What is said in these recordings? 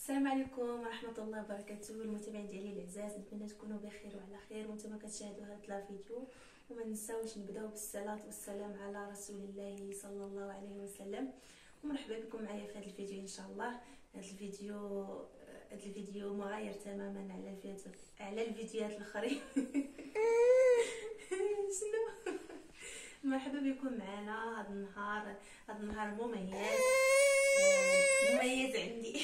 السلام عليكم ورحمه الله وبركاته. المتابعين ديالي الاعزاء، نتمنى تكونوا بخير وعلى خير وانتم كتشاهدوا هذا الفيديو. وما ننساوش نبداو بالصلاه والسلام على رسول الله صلى الله عليه وسلم. ومرحبا بكم معايا في هذا الفيديو ان شاء الله. هذا الفيديو مغاير تماما على الفيديوهات الاخرين. شنو؟ مرحبا بكم معنا هذا النهار مميز عندي.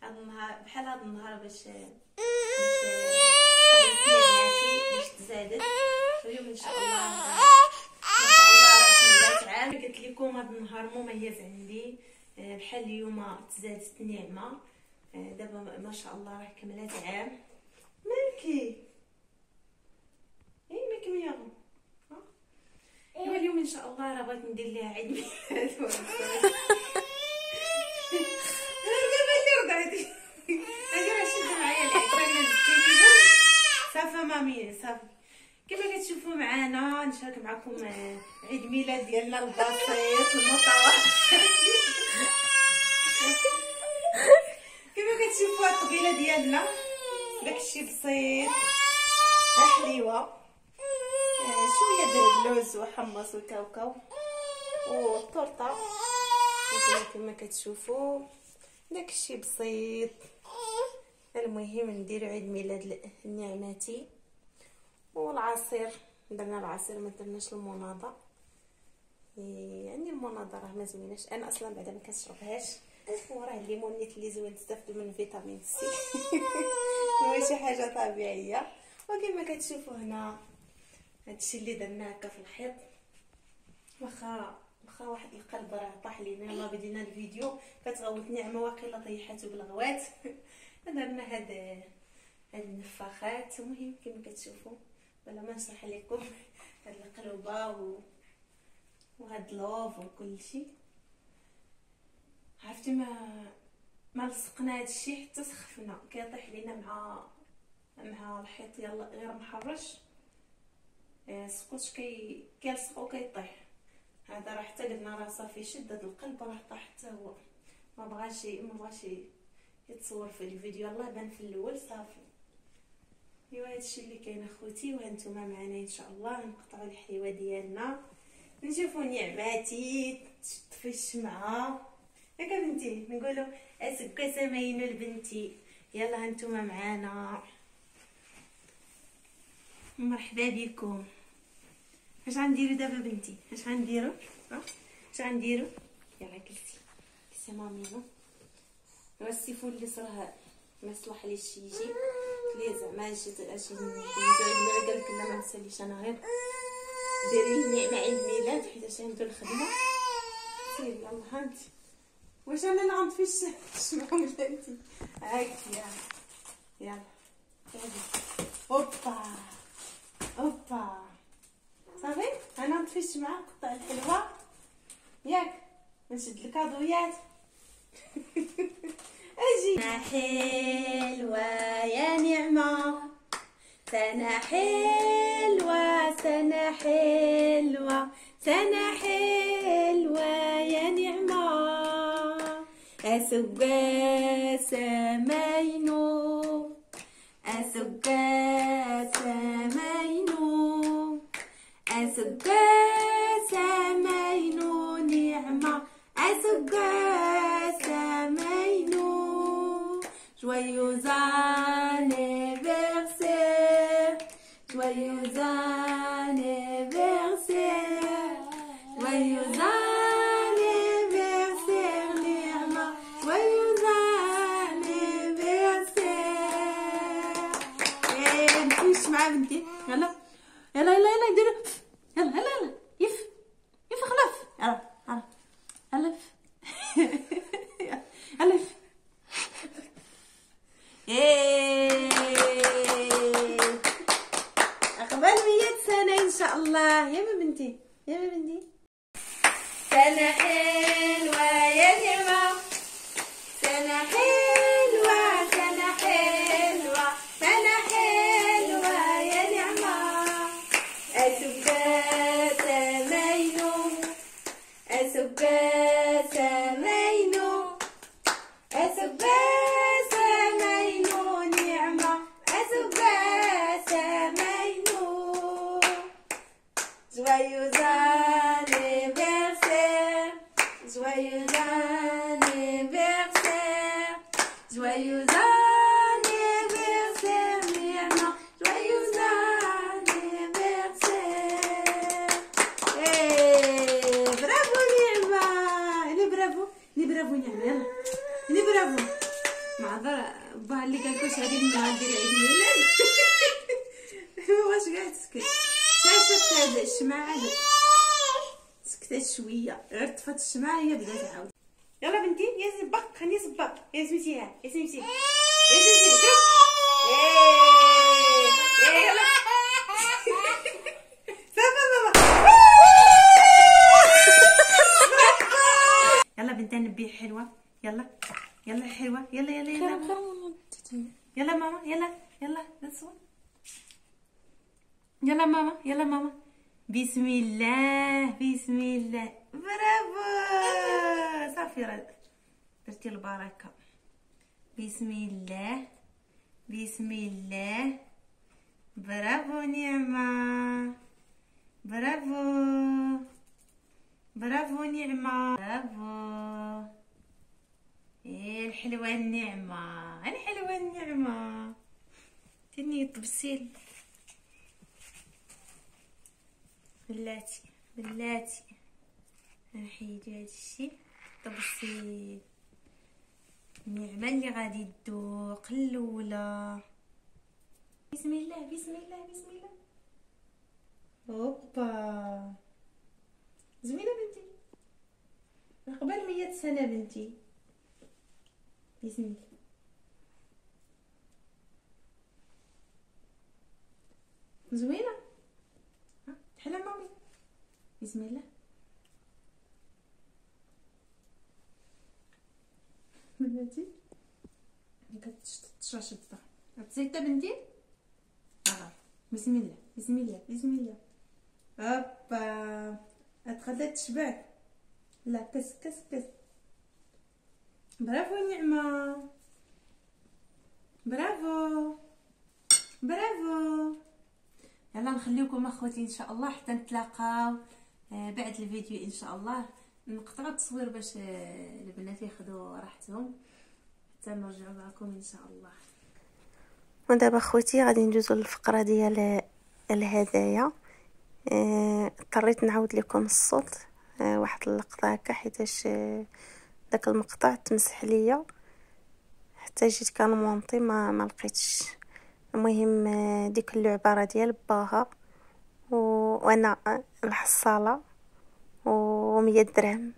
هذا النهار بحال هذا النهار باش تزادت اليوم ان شاء الله. راه كملات عام. قلت لكم هذا النهار مميز عندي، بحال اليوم تزادت النعمه. دابا ما شاء الله راه كملات عام. مالكي مالكي مياغو. ايوا اليوم ان شاء الله راه بغيت ندير ليها عيد ميلاد. صافا مامي صافي. كما كتشوفوا معنا نشارك معكم عيد ميلاد ديالنا البسيط المتواضع. كما كتشوفوا الطبيله ديالنا داكشي بسيط، حليوه، شويه ديال اللوز وحمص وكاوكاو والطورطه. كما كتشوفوا داكشي بسيط. المهم نديرو عيد ميلاد لنعمتي. والعصير درنا العصير، ما درناش المناضه. يعني المناضه راه ما زويناش، انا اصلا بعدا ما كنشربهاش. وراه الليمونيت اللي زوين تستافدوا من فيتامين سي. ماشي حاجه طبيعيه. وكما كتشوفوا هنا هادشي اللي درنا هكا في الحيط. واخا واحد القلب راه طاح لينا يلا بدينا الفيديو كتغوت نعمه واقيلا طيحاتو بالغوات. درنا هاد النفاخات. المهم كما كتشوفوا بلا ما نشرح لكم هاد القلوبه وهاد لوف وكل شيء. عرفتي ما لصقنا هادشي حتى سخفنا، كيطيح لينا مع الحيط يلا غير محرش. السكوتش كيلصق وكيطيح. هذا راه حتى قلنا راه صافي شد هاد القلب راه طاح حتى هو. ما بغاش يتصور في الفيديو، الله بان في الاول صافي. ايوا هادشي اللي كاين اخوتي. وهانتوما معنا ان شاء الله نقطعوا الحليوه ديالنا، نشوفوا نعماتي تطفي الشمعه. ياك بنتي نقولوا اسكا سماينو لبنتي. يلا هانتوما معنا، مرحبا بكم. اش غنديروا دابا بنتي؟ اش غنديروا؟ اش غنديروا؟ يلا كلسي مامينو. السيفون اللي صراه ما صلح ليش يجي لي زعما اجي قال لك لا ما نساليش انا غير ديري لي مع عيد ميلاد حيت ندير الخدمه. سيري يلا هانتي. واش انا اللي غنطفي الشمعه ولا انتي؟ هاكي يلا هوبا صافي. انا نطفي الشمعه نقطع الحلوه ياك نشد الكادويات. اجي سنة حلوة يا نعمة، سنة حلوة سنة حلوة سنة حلوة يا نعمة. أسقى سماينو أسقى سماينو أسقى سماينو نعمة أسقى سماينو. Joyeux anniversaire, joyeux anniversaire, joyeux anniversaire Nirma, joyeux anniversaire. نمشيش مع بنتي. يلا نديرو. يلا يف خلاف. يلا يف. عقبال 100 سنة ان شاء الله. يا بنتي سنة حلوة يا نعمة، سنة حلوة سنة حلوة سنة حلوة يا نعمة. أسقى سماينو أسقى سماينو أسقى joyeux anniversaire Nirma, joyeux anniversaire. برافو نعمة، اللي برافو اللي برافو نعمة، يلا اللي برافو. معذر باه اللي قالكوا شادي من غندير عيد ميلاد. واش قاعد تسكت؟ شفت هاد الشمعة هذا سكتت شويه، غير طفات الشمعة هي بدات تعاود. يلا بنتي يا زبق، خليني زبق يا سميتيها، يا سميتي يا سميتي شوف. يلا صافا ماما. يلا بنتي نبي حلوه، يلا يلا حلوه، يلا يلا يلا يلا ماما، يلا يلا نصور. يلا ماما، يلا ماما، بسم الله بسم الله. برافو صافي درتي البركه. بسم الله بسم الله. برافو نعمه، برافو برافو نعمه، برافو. ايه الحلوه النعمه، الحلوه النعمه. تني طبسيل بلاتي بلاتي. نحيد هادشي طبسيل. النعمه اللي غادي تذوق الاولى. بسم الله بسم الله بسم الله. اوبا زوينه بنتي، قبل 100 سنه بنتي. بسم الله. زوينه تحلى مامي. بسم الله. بنتي كتشرش الضغط غتزيد بنتي. بسم الله بسم الله بسم الله. هوبا غتغدا تشبع. لا كس كس كس. برافو نعمه، برافو برافو. يلا نخليكم اخوتي ان شاء الله حتى نتلاقاو بعد الفيديو ان شاء الله. نقطع التصوير باش البنات ياخذوا راحتهم حتى نرجعوا معكم ان شاء الله. ودابا اخوتي غادي ندوزو للفقره ديال الهدايا. اضطريت نعاود لكم الصوت واحد اللقطه هكا حيتاش داك المقطع تمسح ليا حتى جيت كنمونطي ما لقيتش. المهم ديك اللعبه راه ديال باها وانا الحصاله و100 درهم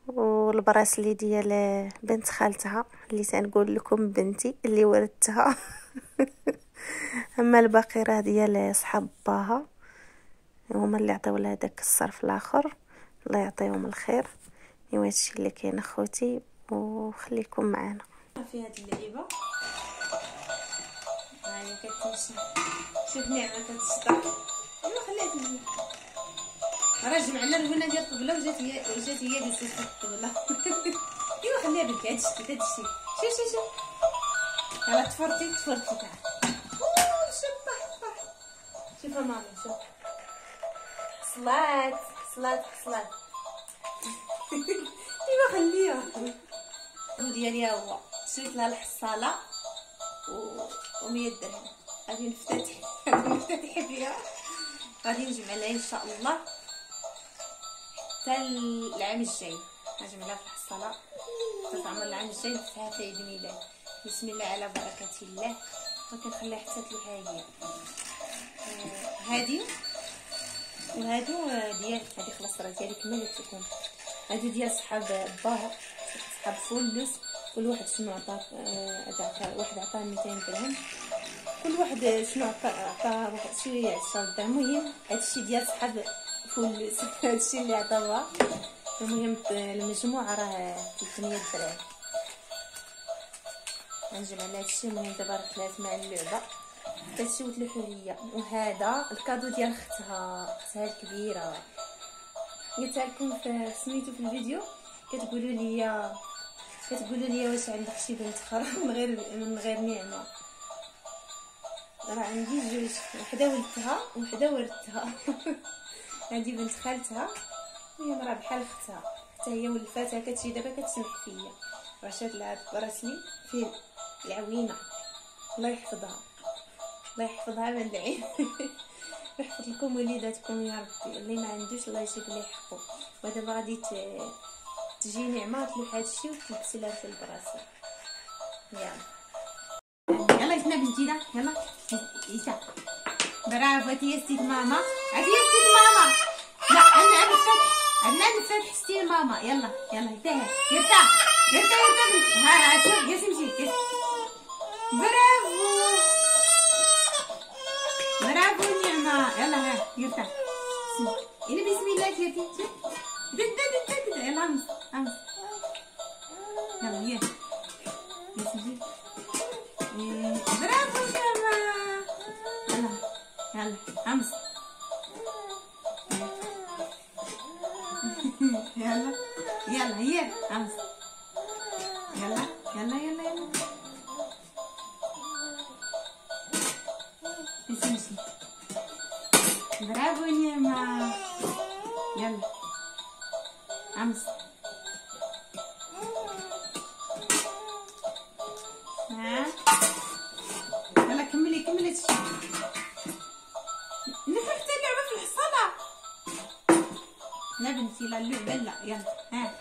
والبراسلي ديال بنت خالتها اللي تنقول لكم بنتي اللي ورثتها. اما الباقي راه ديال صحاب باها، هما اللي عطيو لها داك الصرف الاخر. الله يعطيهم الخير. ايوا هادشي اللي كاين اخوتي، وخليكم معنا في هاد اللعيبه. هاني كتمشي، شوف نعمه كتشطح. ايوا خليها تجي. راه جمعنا البنه ديال الطبله وجات هي بزاف الطبله. ايوا خليها بنتي. هادشي شوف شوف شوف. يلا تفرتي تعال. شطح شوف ماما شوف. صلات صلات صلات. ايوا خليها. ديالي هو شريت لها الحصاله و100 درهم. غادي نفتتح فيها. غادي نجمع لها ان شاء الله حتى العام الجاي. نجمع لها في الحصاله حتى تعمر العام الجاي نفتحها في عيد ميلاد. بسم الله على بركه الله. وكنخليها حتى تلوحها هي. هادي وهادو ديال هادي خلاص راه ديالي كملت تكون. هادو ديال صحاب باها، صحاب فولس. كل واحد شنو عطاه. واحد عطاه 200 درهم. كل واحد شنو عطاه واحد شويه 10 درهم. المهم هادشي ديال صحاب فولس. هادشي اللي عطاوها. المهم المجموع راه 300 درهم. غنجمع على هادشي. المهم دابا راه طلعت مع اللعبه هادشي وتلوحو ليا. وهذا الكادو ديال اختها الكبيره. قلتها لكم في سميتو في الفيديو. كتقولوا لي واش عندك شي بنت اخرى من غير نعمه. راه عندي جوج، وحده ولدتها وحده ورثتها. عندي بنت خالتها وهي راه بحال اختها، حتى هي ولفاتها كتجي دابا كتسمح فيا. رشاد لعب براسلي فيه العوينه، الله يحفظها الله يحفظها من العين. يحفظ لكم وليداتكم يا ربي، اللي ما عندوش الله يجيب ليه حقه. ودابا غادي تجي نعمه تلوح هادشي وتلبسي لها في البراسلي. يلا يلا بنتي دا يلا إيسا برافو. هاتي ستيت ماما، هاتي ستيت ماما. لا عندنا الفتح، عندنا الفتح ستيل ماما. يلا يلا يرتاح يرتاح يرتاح يرتاح. ها شوف يا سمسي برافو برافو نعمة. يلا ها يرتاح. إلى بسم الله كيرتي شوف دد يلا همس همس. يلا يا سمسي برافو نعمة. يلا يلا همس. يلا يلا هي همس. يلا يلا يلا يلا اسمشي. برافو نعمة. يلا همس. ها يلا كملي كملي تشي. نحكت اللعبة في الحصانة. لا بنتي لا اللعبة لا. يلا ها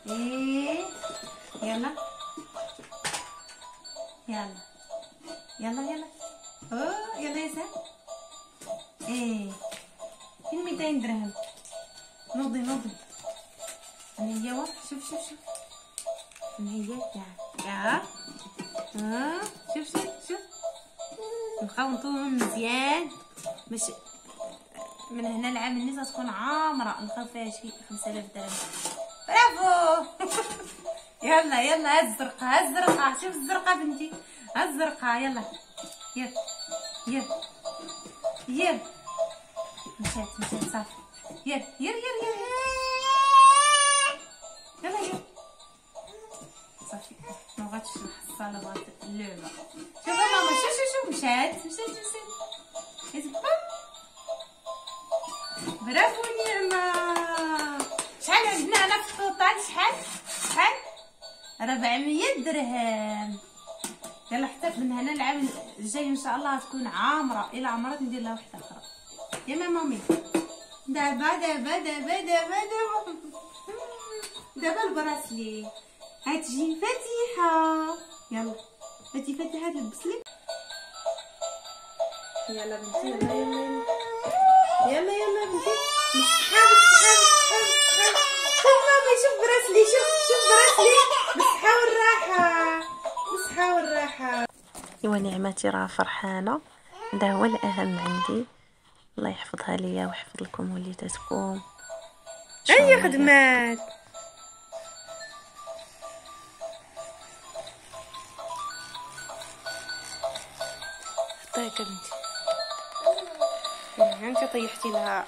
ايه يلا يلا يلا يلا اوه يلا يا سام. ايه فين 200 درهم. نوضي نوضي. هي هو شوف شوف شوف هي يا شوف شوف شوف. نبقاو نطوهم مزيان باش من هنا العام الناس تكون عامره. نخاف فيها شي 5000 درهم. برافو. يلا يلا هز الزرقاء هز الزرقاء. شوف الزرقاء بنتي هز الزرقاء. يلا يلا يلا يلا مشات مشات صافي. يلا يلا يلا يلا يلا صافي. ما بغاتش الحصاله بغات اللعبه. شوف ماما شوف شوف شوف مشات مشات مشات. برافو نعمة. شحال عندنا هنا في الطوطال؟ شحال شحال؟ 400 درهم. يلا حتى من هنا العام الجاي ان شاء الله تكون عامره. الى عمرت ندير لها وحده اخرى يا مامي. دابا دابا دابا دابا دابا دابا البراسلي هتجي فتيحه. يلا هاتي فتيحه تلبسلك. يلا بنتي يلا يلا يلا يلا بنتي. بالصحة بالصحة بالصحة بالصحة. شوف ماما شوف براسلي شوف شوف براسلي بالصحة والراحة بالصحة والراحة. ايوا نعمتي راه فرحانة، هذا هو الأهم عندي. الله يحفظها ليا ويحفظ لكم وليداتكم. أي خدمات. حطيتها بنتي. انت طيحتي لها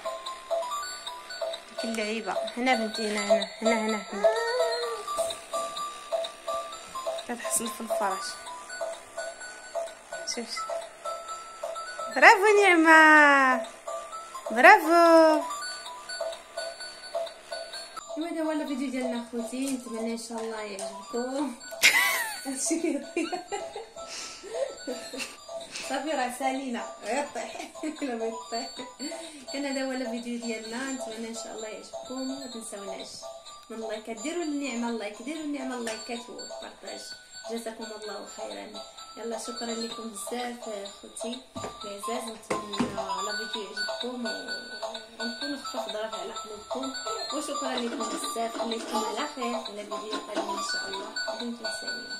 ديك اللعيبه. هنا بنتي هنا هنا هنا هنا هنا كتحصل في الفراش. شوف برافو نعمة برافو. هذا هو الفيديو ديالنا خوتي. نتمنى ان شاء الله يعجبكم. هادشي صافي راه سالينا غير طيح لا ما يطيح. كان هذا هو الفيديو ديالنا. نتمنى ان شاء الله يعجبكم. ما تنساوناش من اللايك. ديروا النعمه اللايك ديروا النعمه اللايكات والبارطاج. جزاكم الله خيرا. يلا شكرا لكم بزاف خوتي العزاز. نتمنى على فيديو يعجبكم ونكون خفاف ظرف على قلوبكم. وشكرا لكم بزاف. خليكم على خير. الى فيديو قادم ان شاء الله. دمتم سالمين.